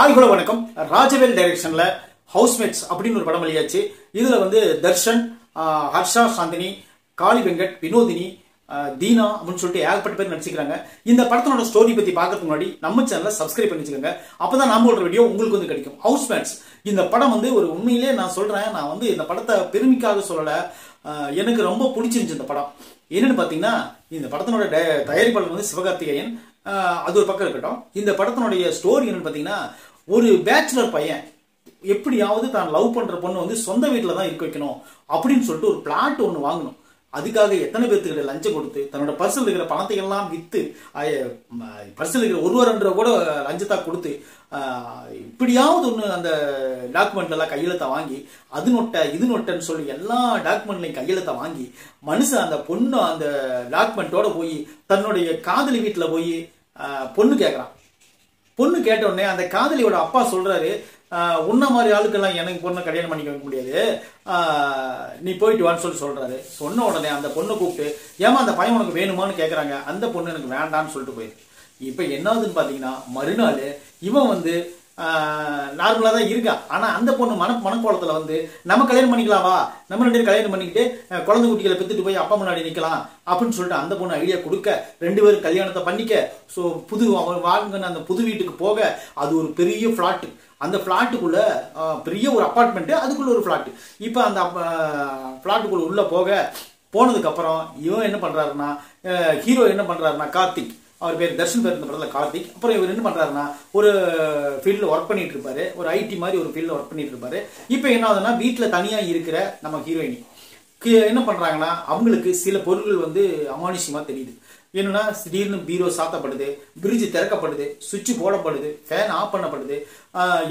Hi hello வணக்கம். ராஜவேல் டைரக்ஷன்ல housemates அப்படின்னு ஒரு படம் வெளியாச்சு. இதுல வந்து தர்ஷன், ஹர்ஷா சாந்தினி, காளி வெங்கட், வினோதினி, தீனா அப்படின்னு சொல்லிட்டு ஏகப்பட்ட பேர் நடிச்சுக்கிறாங்க. இந்த படத்தோட ஸ்டோரி பத்தி பார்க்கறதுக்கு முன்னாடி நம்ம சேனலை சப்ஸ்கிரைப் பண்ணிச்சுக்கோங்க. அப்பதான் நாம ஒரு வீடியோ உங்களுக்கு வந்து கிடைக்கும். ஹவுஸ்மேட்ஸ் இந்த படம் வந்து ஒரு உண்மையிலே நான் சொல்றேன், நான் வந்து இந்த படத்தை பெருமைக்காக சொல்லல, எனக்கு ரொம்ப பிடிச்சிருந்துச்சு இந்த படம். என்னன்னு பாத்தீங்கன்னா, இந்த படத்தினோட தயாரிப்பாளர் வந்து சிவகார்த்திகேயன். அது ஒரு பக்கம் இருக்கட்டும். இந்த படத்தினுடைய ஸ்டோரி என்னன்னு பாத்தீங்கன்னா, ஒரு பேச்சுலர் பையன் எப்படியாவது தான் லவ் பண்ற பொண்ணு வந்து சொந்த வீட்டில தான் இருக்க வைக்கணும் அப்படின்னு சொல்லிட்டு ஒரு பிளாட் ஒன்று வாங்கணும். அதுக்காக எத்தனை பேர்த்துக்கிட்ட லஞ்சம் கொடுத்து தன்னோட பர்சல் இருக்கிற பணத்தை எல்லாம் வித்து, பர்சல் இருக்கிற ஒருவரன்ற கூட லஞ்சத்தா கொடுத்து இப்படியாவது ஒன்று அந்த டாக்குமெண்ட்ல எல்லாம் கையெழுத்த வாங்கி, அது நொட்டை இது நொட்டைன்னு சொல்லி எல்லா டாக்குமெண்ட்லையும் கையெழுத்த வாங்கி மனுஷன் அந்த பொண்ணு அந்த டாக்குமெண்டோட போய் தன்னுடைய காதலி வீட்டில் போய் பொண்ணு கேட்குறான். பொண்ணு கேட்ட உடனே அந்த காதலியோட அப்பா சொல்றாரு, உன்ன மாதிரி ஆளுக்கெல்லாம் எனக்கு பொண்ணை கல்யாணம் பண்ணிக்க வைக்க முடியாது, நீ போயிட்டு வான்னு சொல்றாரு. சொன்ன உடனே அந்த பொண்ணை கூப்பிட்டு, ஏமா அந்த பையன் உனக்கு வேணுமான்னு கேட்கறாங்க. அந்த பொண்ணு எனக்கு வேண்டான்னு சொல்லிட்டு போயிருக்கு. இப்ப என்னாவதுன்னு பாத்தீங்கன்னா, மறுநாள் இவன் வந்து நார்மலா தான் இருக்கா. ஆனா அந்த பொண்ணு மனக்கோலத்துல வந்து நம்ம கல்யாணம் பண்ணிக்கலாவா, நம்ம ரெண்டு பேரும் கல்யாணம் பண்ணிக்கிட்டு குழந்தை குட்டிகளை பெத்துட்டு போய் அப்பா முன்னாடி நிக்கலாம் அப்படின்னு சொல்லிட்டு அந்த பொண்ணு ஐடியா கொடுக்க, ரெண்டு பேரும் கல்யாணத்தை பண்ணிக்க, ஸோ வாங்கின அந்த புது வீட்டுக்கு போக, அது ஒரு பெரிய பிளாட். அந்த பிளாட்டுக்குள்ள பெரிய ஒரு அப்பார்ட்மெண்ட், அதுக்குள்ள ஒரு பிளாட். இப்ப அந்த பிளாட்டுக்குள்ள உள்ள போனதுக்கு அப்புறம் இவன் என்ன பண்றாருன்னா, ஹீரோ என்ன பண்றாருன்னா கார்த்திக், அவர் பேர் தர்ஷன் பேர் இந்த படத்தில் கார்த்திக். அப்புறம் இவர் என்ன பண்றாருன்னா, ஒரு ஃபீல்டில் ஒர்க் பண்ணிட்டு இருப்பாரு, ஒரு ஐடி மாதிரி ஒரு ஃபீல்டில் ஒர்க் பண்ணிட்டு இருப்பாரு. இப்போ என்ன ஆகுதுன்னா, வீட்டில் தனியாக இருக்கிற நம்ம ஹீரோயினி என்ன பண்றாங்கன்னா, அவங்களுக்கு சில பொருட்கள் வந்து அமானுஷ்யமா தெரியுது. என்னன்னா, திடீர்னு பீரோ சாத்தப்படுது, பிரிட்ஜ் திறக்கப்படுது, சுவிட்ச் போடப்படுது, ஃபேன் ஆஃப் பண்ணப்படுது,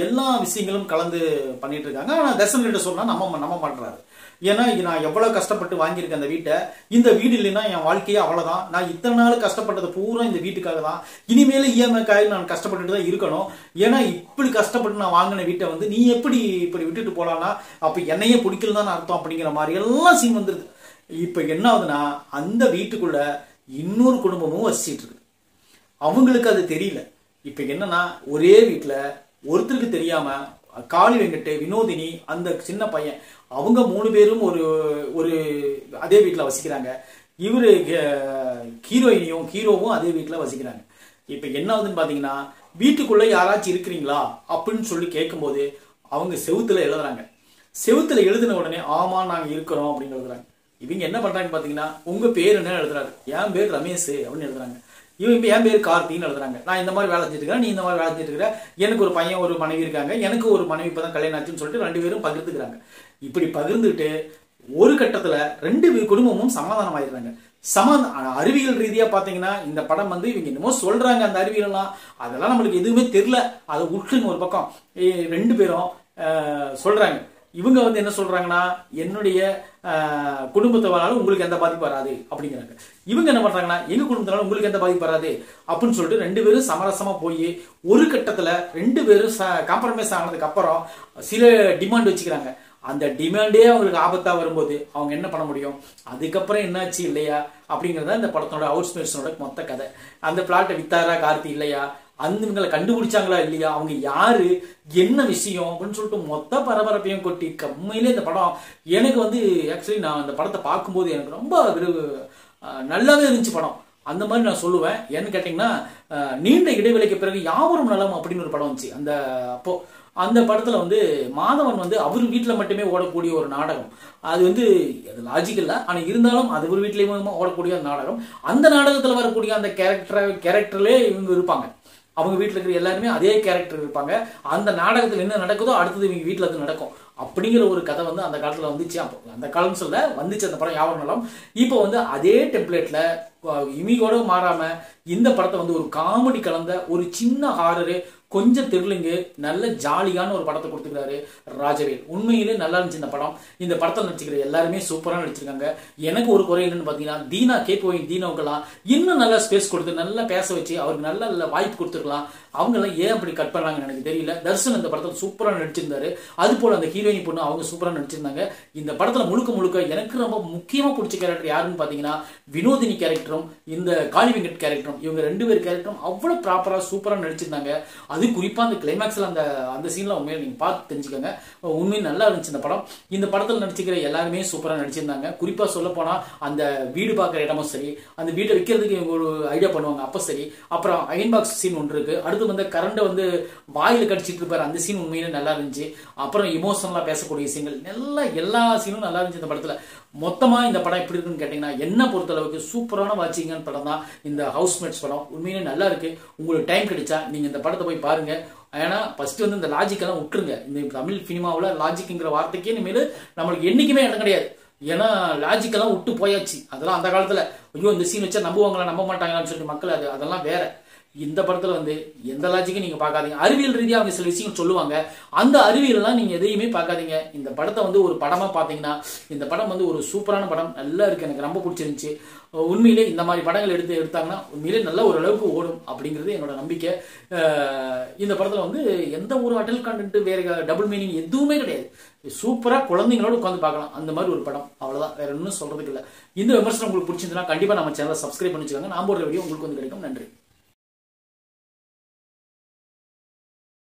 எல்லா விஷயங்களும் கலந்து பண்ணிட்டு இருக்காங்க. ஆனா தர்ஷன் கிட்ட சொன்னா நம்ம பண்றாரு. ஏன்னா இது நான் எவ்வளவு கஷ்டப்பட்டு வாங்கியிருக்கேன் அந்த வீட்டை, இந்த வீடு இல்லைன்னா என் வாழ்க்கையே அவ்வளவுதான், நான் இத்தனை நாள் கஷ்டப்பட்டது பூரா இந்த வீட்டுக்காக தான், இனிமேல இஎம்ஐக்காக நான் கஷ்டப்பட்டுட்டு தான் இருக்கணும். ஏன்னா இப்படி கஷ்டப்பட்டு நான் வாங்கின வீட்டை வந்து நீ எப்படி இப்படி விட்டுட்டு போலான்னா, அப்ப என்னையே பிடிக்கலன்னு அர்த்தம் அப்படிங்கிற மாதிரி எல்லாம் சீன் வந்துருது. இப்ப என்ன ஆகுதுன்னா, அந்த வீட்டுக்குள்ள இன்னொரு குடும்பமும் வசிச்சிட்டு இருக்கு. அவங்களுக்கு அது தெரியல. இப்ப என்னன்னா, ஒரே வீட்டுல ஒருத்தருக்கு தெரியாம காளி வெங்கட், வினோதினி, அந்த சின்ன பையன், அவங்க மூணு பேரும் ஒரு அதே வீட்டில் வசிக்கிறாங்க. இவரு ஹீரோயினியும் ஹீரோவும் அதே வீட்டில் வசிக்கிறாங்க. இப்ப என்ன ஆகுதுன்னு பாத்தீங்கன்னா, வீட்டுக்குள்ள யாராச்சும் இருக்கிறீங்களா அப்படின்னு சொல்லி கேட்கும்போது அவங்க செவுத்துல எழுதுறாங்க. செவுத்துல எழுதின உடனே ஆமா நாங்க இருக்கிறோம் அப்படின்னு எழுதுறாங்க. இவங்க என்ன பண்றாங்க பாத்தீங்கன்னா, உங்க பேர் என்ன எழுதுறாரு, என் பேர் ரமேஷ் அப்படின்னு எழுதுறாங்க. இவங்க என் பேர் கார்த்தின்னு எழுதுறாங்க. நான் இந்த மாதிரி வேலை செஞ்சுட்டு இருக்கிறேன், நீ இந்த மாதிரி வேலை செஞ்சுட்டு இருக்கிற, எனக்கு ஒரு பையன் ஒரு மனைவி இருக்காங்க, எனக்கு ஒரு மனைவி இப்பதான் கல்யாணம் ஆச்சுன்னு சொல்லிட்டு ரெண்டு பேரும் பகிர்ந்துக்கிறாங்க. இப்படி பகிர்ந்துட்டு ஒரு கட்டத்துல ரெண்டு குடும்பமும் சமாதானம் ஆயிடுறாங்க. அறிவியல் ரீதியா பாத்தீங்கன்னா, இந்த படம் வந்து இவங்க என்னமோ சொல்றாங்க, அந்த அறிவியல் எல்லாம் அதெல்லாம் நம்மளுக்கு எதுவுமே தெரியல. அதை விட்டுன்னு ஒரு பக்கம் ரெண்டு பேரும் சொல்றாங்க. இவங்க வந்து என்ன சொல்றாங்கன்னா, என்னுடைய குடும்பத்தினால உங்களுக்கு எந்த பாதிப்பு வராது அப்படிங்கிறாங்க. இவங்க என்ன பண்றாங்கன்னா, எங்க குடும்பத்தினால உங்களுக்கு எந்த பாதிப்பு வராது அப்படின்னு சொல்லிட்டு ரெண்டு பேரும் சமரசமா போய் ஒரு கட்டத்துல ரெண்டு பேரும் காம்ப்ரமைஸ் ஆனதுக்கு அப்புறம் சில டிமாண்ட் வச்சுக்கிறாங்க. அந்த டிமாண்டே அவங்களுக்கு ஆபத்தா வரும்போது அவங்க என்ன பண்ண முடியும், அதுக்கப்புறம் என்னாச்சு இல்லையா அப்படிங்கறத இந்த படத்தோட ஹவுஸ்மேட்ஸோட மொத்த கதை. அந்த பிளாட்டை வித்தாரா கார்த்தி இல்லையா, அந்தவங்களை கண்டுபிடிச்சாங்களா இல்லையா, அவங்க யாரு என்ன விஷயம் அப்படின்னு சொல்லிட்டு மொத்த பரபரப்பையும் கொட்டி கம்மையிலே இந்த படம் எனக்கு வந்து ஆக்சுவலி நான் இந்த படத்தை பார்க்கும்போது எனக்கு ரொம்ப நல்லாவே இருந்துச்சு படம். அந்த மாதிரி நான் சொல்லுவேன். ஏன்னு கேட்டீங்கன்னா, நீண்ட இடைவெளிக்கு பிறகு யாவரும் நலம் அப்படின்னு ஒரு படம் வந்துச்சு. அப்போ அந்த படத்துல வந்து மாதவன் வந்து அவர் வீட்டுல மட்டுமே ஓடக்கூடிய ஒரு நாடகம். அது வந்து லாஜிக் இல்ல, ஆனா இருந்தாலும் அது ஒரு வீட்லயும் ஓடக்கூடிய நாடகம். அந்த நாடகத்துல வரக்கூடிய அந்த கேரக்டர்லே இவங்க இருப்பாங்க. அவங்க வீட்டுல இருக்கிற எல்லாருமே அதே கேரக்டர் இருப்பாங்க. அந்த நாடகத்துல என்ன நடக்குதோ அடுத்தது இவங்க வீட்டுல அது நடக்கும். அப்படிங்கிற ஒரு கதை வந்து அந்த காலத்துல வந்துச்சு. அந்த காலம் சொல்ல வந்துச்சு அந்த படம் யாவரும் நலம். இப்போ வந்து அதே டெம்ப்ளேட்ல இமியோட மாறாம இந்த படத்தை வந்து ஒரு காமெடி கலந்த ஒரு சின்ன ஹாரரு, கொஞ்சம் த்ரில்லிங்கு, நல்ல ஜாலியான ஒரு படத்தை கொடுத்துக்கிறாரு ராஜவேல். உண்மையிலே நல்லா இருந்துச்சு இந்த படம். இந்த படத்தில் நடிச்சுக்கிற எல்லாருமே சூப்பரா நடிச்சிருக்காங்க. எனக்கு ஒரு குறை என்னன்னு பாத்தீங்கன்னா, தீனாவுக்கெல்லாம் இன்னும் நல்லா ஸ்பேஸ் கொடுத்து நல்லா பேச வச்சு அவருக்கு நல்ல வாய்ப்பு கொடுத்துருக்கலாம். அவங்க எல்லாம் ஏன் அப்படி கட் பண்ணாங்கன்னு எனக்கு தெரியல. தர்ஷன் இந்த படத்தில் சூப்பரா நடிச்சிருந்தாரு. அது போல அந்த ஹீரோயினி பொண்ணு அவங்க சூப்பரா நடிச்சிருந்தாங்க. இந்த படத்துல முழுக்க எனக்கு ரொம்ப முக்கியமா பிடிச்ச கேரக்டர் யாருன்னு பாத்தீங்கன்னா, வினோதினி கேரக்டரும் இந்த காளி வெங்கட் கேரக்டரும். இவங்க ரெண்டு பேர் கேரக்டரும் அவ்வளவு ப்ராப்பரா சூப்பரா நடிச்சிருந்தாங்க. அது குறிப்பா அந்த கிளைமேக்ஸ்ல அந்த அந்த சீன்ல உண்மையில நீங்க பார்த்து தெரிஞ்சுக்கோங்க. உண்மையில நல்லா இருந்துச்சு இந்த படம். இந்த படத்துல நடிச்சுக்கிற எல்லாருமே சூப்பரா நடிச்சிருந்தாங்க. குறிப்பா சொல்ல போனா அந்த வீடு பார்க்குற இடமும் சரி, அந்த வீட்டை விற்கிறதுக்கு இவங்க ஒரு ஐடியா பண்ணுவாங்க அப்ப சரி, அப்புறம் அயன் பாக்ஸ் சீன் ஒன்று இருக்கு, அடுத்து வந்து கரண்ட் வந்து வாயில கடிச்சிட்டு இருப்பாரு அந்த சீன் உண்மையில நல்லா இருந்துச்சு. அப்புறம் இமோஷனலா பேசக்கூடிய சீன்கள் எல்லா சீனும் நல்லா இருந்துச்சு இந்த படத்துல. மொத்தமா இந்த படம் எப்படி இருக்குன்னு கேட்டீங்கன்னா என்ன பொறுத்தளவுக்கு சூப்பரான வாட்சிங்கான படம் தான் இந்த ஹவுஸ்மேட்ஸ் படம். உண்மையிலே நல்லா இருக்கு. உங்களுக்கு டைம் கிடைச்சா நீங்க இந்த படத்தை போய் பாருங்க. ஏன்னா ஃபர்ஸ்ட் வந்து இந்த லாஜிக் எல்லாம் விட்டுருங்க. இந்த தமிழ் சினிமாவில் லாஜிக்ங்கிற வார்த்தைக்கே இனிமேல் நம்மளுக்கு என்னைக்குமே இடம் கிடையாது. ஏன்னா லாஜிக் எல்லாம் விட்டு போயாச்சு. அதெல்லாம் அந்த காலத்துல ஐயோ இந்த சீன் வச்சா நம்புவாங்களா நம்ப மாட்டாங்களான்னு சொல்லிட்டு மக்கள் அதெல்லாம் வேற. இந்த படத்துல வந்து எந்த லாஜிக்கும் நீங்க பார்க்காதீங்க. அறிவியல் ரீதியாக அவங்க சில விஷயங்கள் சொல்லுவாங்க, அந்த அறிவியல்லாம் நீங்க எதையுமே பார்க்காதீங்க. இந்த படத்தை வந்து ஒரு படமா பார்த்தீங்கன்னா இந்த படம் வந்து ஒரு சூப்பரான படம், நல்லா இருக்கு, எனக்கு ரொம்ப பிடிச்சிருந்துச்சு. உண்மையிலே இந்த மாதிரி படங்கள் எடுத்தாங்கன்னா உண்மையிலே நல்ல ஒரு அளவுக்கு ஓடும் அப்படிங்கிறது என்னோட நம்பிக்கை. இந்த படத்துல வந்து எந்த ஒரு அடல்ட் கண்டென்ட் வேற டபுள் மீனிங் எதுவுமே கிடையாது. சூப்பரா குழந்தைங்களோட உட்காந்து பார்க்கலாம் அந்த மாதிரி ஒரு படம். அவ்வளவுதான், வேற ஒன்றும் சொல்றதுக்கு இல்லை. இந்த விமர்சனம் உங்களுக்கு பிடிச்சிருந்தா கண்டிப்பா நம்ம சேனலை சப்ஸ்கிரைப் பண்ணி வச்சுக்கோங்க. நான் போடுற வீடியோ உங்களுக்கு வந்து கிடைக்கும். நன்றி.